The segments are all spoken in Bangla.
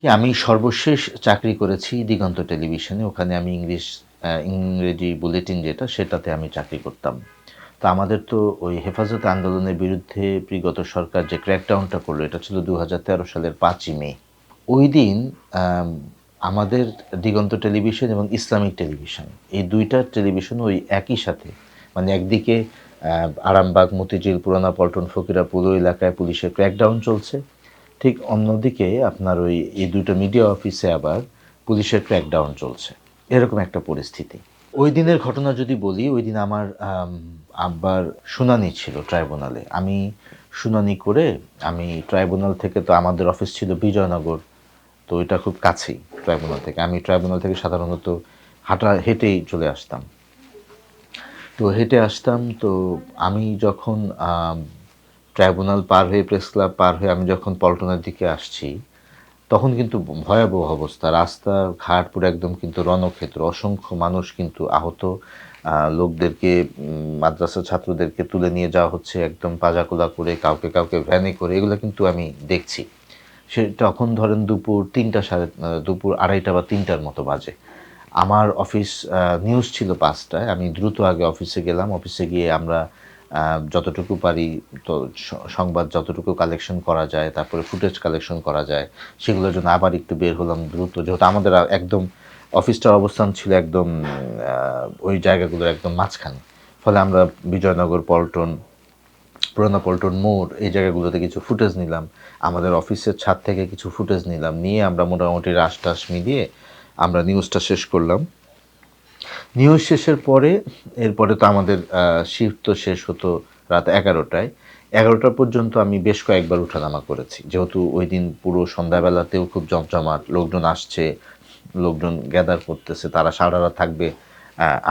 আমি সর্বশেষ চাকরি করেছি দিগন্ত টেলিভিশনে। ওখানে আমি ইংরেজি বুলেটিন সেটাতে আমি চাকরি করতাম। তো আমাদের তো ওই হেফাজত আন্দোলনের বিরুদ্ধে বিগত সরকার যে ক্র্যাকডাউনটা করলো, এটা ছিল ২০১৩ সালের ৫ই মে। ওইদিন আম আমাদের দিগন্ত টেলিভিশন এবং ইসলামিক টেলিভিশন, এই ২ টা টেলিভিশন ওই একই সাথে, মানে একদিকে আরামবাগ, মতিঝিল, পুরানা পল্টন, ফকিরাপুর ওই এলাকায় পুলিশের ক্র্যাকডাউন চলছে। ঠিক অন্যদিকে আপনার এই ২ টা মিডিয়া অফিসে আবার পুলিশের ক্র্যাকডাউন চলছে। এরকম একটা পরিস্থিতি। ওই দিনের ঘটনা যদি বলি, ওইদিন আমার আব্বার শুনানি ছিল ট্রাইব্যুনালে। আমি শুনানি করে আমি ট্রাইব্যুনাল থেকে, তো আমাদের অফিস ছিল বিজয়নগর, তো এটা খুব কাছেই ট্রাইব্যুনাল থেকে। আমি ট্রাইব্যুনাল থেকে সাধারণত হেঁটেই চলে আসতাম। তো হেঁটে আসতাম। তো আমি যখন ট্রাইব্যুনাল পার হয়ে, প্রেস ক্লাব পার হয়ে আমি যখন পল্টনের দিকে আসছি, তখন কিন্তু ভয়াবহ অবস্থা। রাস্তাঘাট পুরো একদম কিন্তু রণক্ষেত্র। অসংখ্য মানুষ কিন্তু আহত, লোকদেরকে, মাদ্রাসা ছাত্রদেরকে তুলে নিয়ে যাওয়া হচ্ছে একদম পাজাকোলা করে, কাউকে কাউকে ভ্যানে করে। এগুলো কিন্তু আমি দেখছি। তখন ধরেন দুপুর ২:৩০ বা ৩টার মতো বাজে। আমার অফিস, নিউজ ছিল ৫টায়। আমি দ্রুত আগে অফিসে গেলাম। অফিসে গিয়ে আমরা যতটুকু পারি, তো সংবাদ যতটুকু কালেকশন করা যায়, তারপরে ফুটেজ কালেকশন করা যায়, সেগুলোর জন্য আবার একটু বের হলাম দ্রুত। যেহেতু আমাদের একদম অফিসটার অবস্থান ছিল একদম ওই জায়গাগুলোর একদম মাঝখানে। ফলে আমরা বিজয়নগর, পল্টন, পুরানা পল্টন মোড়, এই জায়গাগুলোতে কিছু ফুটেজ নিলাম। আমাদের অফিসের ছাদ থেকে কিছু ফুটেজ নিলাম। নিয়ে আমরা মোটামুটি রাশ-টাশ মিলিয়ে আমরা নিউজটা শেষ করলাম। নিউজ শেষের পরে, এরপরে তো আমাদের শিফট তো শেষ হতো রাত ১১টায়। ১১টা পর্যন্ত আমি বেশ কয়েকবার উঠানামা করেছি। যেহেতু ওইদিন পুরো সন্ধ্যাবেলাতেও খুব জমজমাট, লোকজন আসছে, লোকজন গ্যাদার করতেছে। তারা সারারাত থাকবে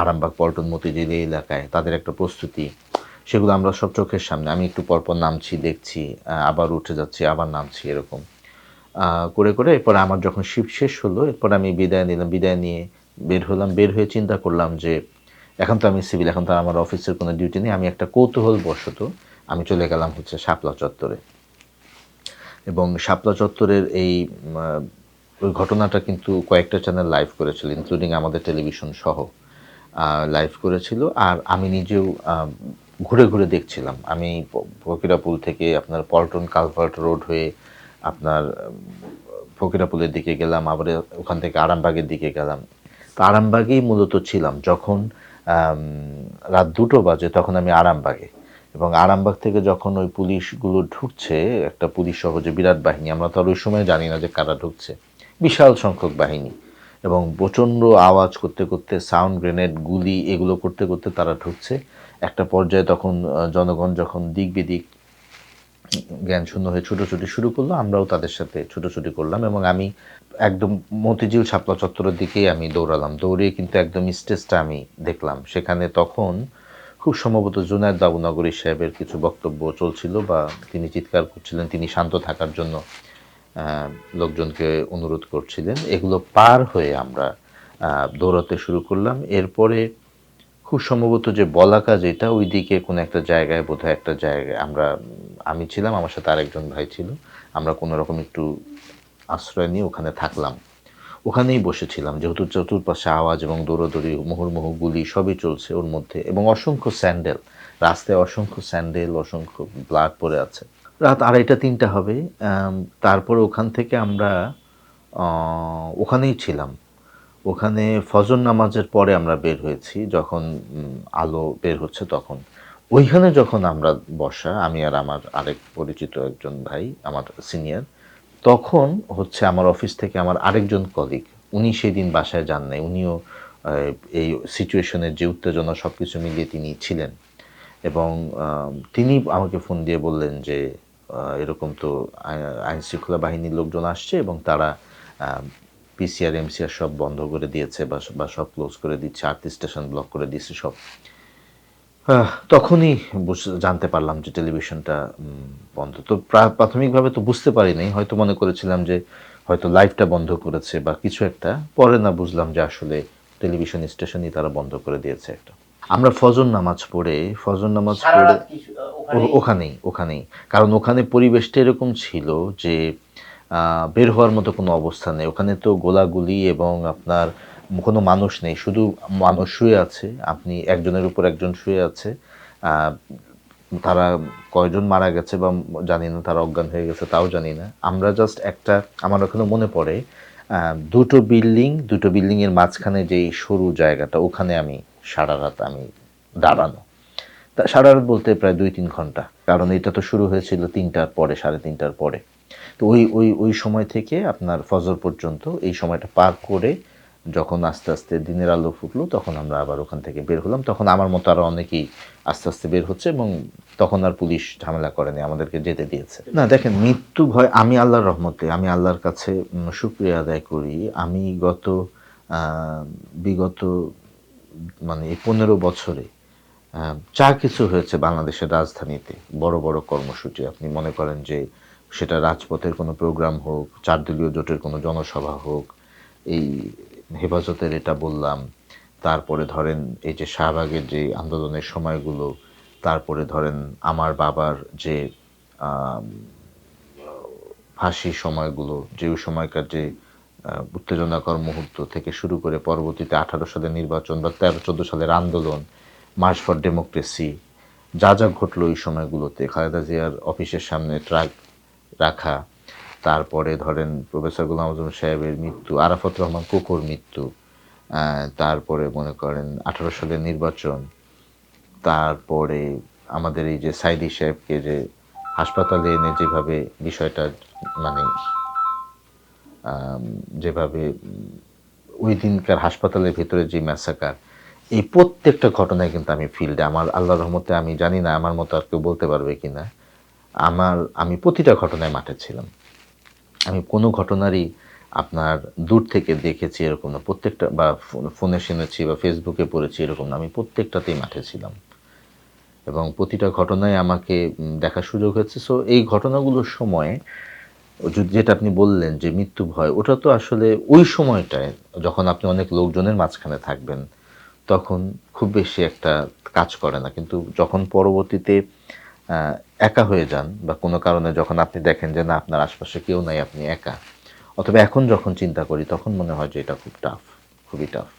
আরামবাগ, পল্টন, মতিঝিল এই এলাকায়। তাদের একটা প্রস্তুতি। সেগুলো আমরা সব চোখের সামনে। আমি একটু পরপর নামছি, দেখছি, আবার উঠে যাচ্ছি, আবার নামছি, এরকম করে এরপরে আমার যখন শিফট শেষ হলো, এরপর আমি বিদায় নিলাম। বিদায় নিয়ে বের হলাম। বের হয়ে চিন্তা করলাম যে এখন তো আমি সিভিল, এখন তো আমার অফিসের কোনো ডিউটি নেই। আমি একটা কৌতূহলবশত আমি চলে গেলাম হচ্ছে শাপলা চত্বরে। এবং শাপলা চত্বরের ওই ঘটনাটা কিন্তু কয়েকটা চ্যানেল লাইভ করেছিল, ইনক্লুডিং আমাদের টেলিভিশন সহ লাইভ করেছিল। আর আমি নিজেও ঘুরে ঘুরে দেখছিলাম। আমি ফকিরাপুল থেকে আপনার পল্টন কালভার্ট রোড হয়ে আপনার ফকিরাপুলের দিকে গেলাম, আবার ওখান থেকে আরামবাগের দিকে গেলাম। তো আরামবাগেই মূলত ছিলাম। যখন রাত ২টো বাজে, তখন আমি আরামবাগে। এবং আরামবাগ থেকে যখন ওই পুলিশগুলো ঢুকছে, একটা পুলিশ সহ যে বিরাট বাহিনী, আমরা তো আর ওই সময় জানি না যে কারা ঢুকছে, বিশাল সংখ্যক বাহিনী, এবং প্রচণ্ড আওয়াজ করতে করতে, সাউন্ড গ্রেনেড, গুলি, এগুলো করতে করতে তারা ঢুকছে। একটা পর্যায়ে তখন জনগণ যখন দিক বিদিক জ্ঞান শূন্য হয়ে ছুটোছুটি শুরু করলো, আমরাও তাদের সাথে ছুটোছুটি করলাম। এবং আমি একদম মতিঝিল শাপলা চত্বরের দিকেই আমি দৌড়ালাম। দৌড়িয়ে কিন্তু একদম স্টেজটা আমি দেখলাম। সেখানে তখন খুব সম্ভবত জুনায়েদ বাবুনগরী সাহেবের কিছু বক্তব্য চলছিল, বা তিনি চিৎকার করছিলেন, তিনি শান্ত থাকার জন্য লোকজনকে অনুরোধ করছিলেন। এগুলো পার হয়ে আমরা দৌড়াতে শুরু করলাম। এরপরে খুব সম্ভবত যে বলাকা, যেটা ওইদিকে কোনো একটা জায়গায়, বোধহয় একটা জায়গায় আমি ছিলাম, আমার সাথে আরেকজন ভাই ছিল। আমরা কোনো রকম একটু আশ্রয় নিয়ে ওখানে থাকলাম। ওখানেই বসেছিলাম, যেহেতু চতুর্পাশে আওয়াজ এবং দৌড়াদৌড়ি, মুহুর্মুহু গুলি সবই চলছে ওর মধ্যে, এবং অসংখ্য স্যান্ডেল রাস্তায়, অসংখ্য স্যান্ডেল, অসংখ্য ব্লাড পড়ে আছে। রাত ২:৩০ হবে। তারপরে ওখান থেকে আমরা ওখানেই ছিলাম। ওখানে ফজর নামাজের পরে আমরা বের হয়েছি, যখন আলো বের হচ্ছে তখন। ওইখানে যখন আমরা বসা, আমি আর আমার আরেক পরিচিত একজন ভাই, আমার সিনিয়র, তখন হচ্ছে আমার অফিস থেকে আমার আরেকজন কলিগ, উনি সেদিন বাসায় যান নাই। উনিও এই সিচুয়েশনের যে উত্তেজনা সব কিছু মিলিয়ে তিনি ছিলেন। এবং তিনি আমাকে ফোন দিয়ে বললেন যে এরকম তো আইনশৃঙ্খলা বাহিনীর লোকজন আসছে, এবং তারা পিসিআর, এমসিআর সব বন্ধ করে দিয়েছে, বা সব ক্লোজ করে দিচ্ছে, ৩৮ স্টেশন ব্লক করে দিয়েছে সব। তখনই জানতে পারলাম যে টেলিভিশনটা বন্ধ। তো প্রাথমিকভাবে তো বুঝতে পারি নাই। হয়তো মনে করেছিলাম যে হয়তো লাইভটা বন্ধ করেছে বা কিছু একটা। পরে না বুঝলাম যে আসলে টেলিভিশন স্টেশনই তারা বন্ধ করে দিয়েছে একটা। আমরা ফজর নামাজ পড়ে ওখানেই। কারণ ওখানে পরিবেশটা এরকম ছিল যে বের হওয়ার মতো কোনো অবস্থা নেই। ওখানে তো গোলাগুলি এবং আপনার কোনো মানুষ নেই, শুধু মানুষ শুয়ে আছে। আপনি একজনের উপর একজন শুয়ে আছে। তারা কয়জন মারা গেছে বা জানি না, তারা অজ্ঞান হয়ে গেছে তাও জানি না। আমরা জাস্ট একটা, আমার এখনো মনে পড়ে, দুটো বিল্ডিংয়ের মাঝখানে যেই সরু জায়গাটা, ওখানে আমি সারা রাত আমি দাঁড়ানো। তা সারা রাত বলতে প্রায় 2-3 ঘন্টা, কারণ এটা তো শুরু হয়েছিল 3টার পরে, 3:30টার পরে। তো ওই সময় থেকে আপনার ফজর পর্যন্ত এই সময়টা পার করে যখন আস্তে আস্তে দিনের আলো ফুটলো, তখন আমরা আবার ওখান থেকে বের হলাম। তখন আমার মতো আরও অনেকেই আস্তে আস্তে বের হচ্ছে, এবং তখন আর পুলিশ ঝামেলা করেনি, আমাদেরকে যেতে দিয়েছে। না দেখেন, মৃত্যু ভয়, আমি আল্লাহর রহমতে, আমি আল্লাহর কাছে শুকরিয়া আদায় করি। আমি বিগত মানে এই 15 বছরে যা কিছু হয়েছে বাংলাদেশের রাজধানীতে, বড় বড় কর্মসূচি, আপনি মনে করেন যে সেটা রাজপথের কোনো প্রোগ্রাম হোক, 4 দলীয় জোটের কোনো জনসভা হোক, এই হেফাজতের এটা বললাম, তারপরে ধরেন এই যে শাহবাগের যে আন্দোলনের সময়গুলো, তারপরে ধরেন আমার বাবার যে ফাঁসির সময়গুলো, যে ওই সময়কার যে উত্তেজনাকর মুহূর্ত থেকে শুরু করে পরবর্তীতে 18 সালের নির্বাচন বা 13-14 সালের আন্দোলন, মার্চ ফর ডেমোক্রেসি, যা যা ঘটলো ওই সময়গুলোতে, খালেদা জিয়ার অফিসের সামনে ট্রাক রাখা, তারপরে ধরেন প্রফেসর গোলাম আজম সাহেবের মৃত্যু, আরাফাত রহমান কোকোর মৃত্যু, তারপরে মনে করেন 18 সালের নির্বাচন, তারপরে আমাদের এই যে সাইদি সাহেবকে যে হাসপাতালে এনে যেভাবে বিষয়টা মানে যেভাবে ওই দিনকার হাসপাতালের ভেতরে যে ম্যাসাকার, এই প্রত্যেকটা ঘটনায় কিন্তু আমি ফিল্ডে, আমার আল্লাহর রহমতে আমি জানি না আমার মতো আর কেউ বলতে পারবে কিনা, আমি প্রতিটা ঘটনায় মাঠে ছিলাম। আমি কোনো ঘটনারই আপনার দূর থেকে দেখেছি এরকম না, প্রত্যেকটা, বা ফোনে শুনেছি বা ফেসবুকে পড়েছি এরকম না, আমি প্রত্যেকটাতেই মাঠে ছিলাম এবং প্রতিটা ঘটনায় আমাকে দেখার সুযোগ হয়েছে। সো এই ঘটনাগুলোর সময় যেটা আপনি বললেন যে মৃত্যু ভয়, ওটা তো আসলে ওই সময়টায় যখন আপনি অনেক লোকজনের মাঝখানে থাকবেন তখন খুব বেশি একটা কাজ করে না, কিন্তু যখন পরবর্তীতে একা হয়ে যান বা কোনো কারণে যখন আপনি দেখেন যে না আপনার আশপাশে কেউ নাই, আপনি একা, অথবা এখন যখন চিন্তা করি তখন মনে হয় যে এটা খুব টাফ, খুবই টাফ।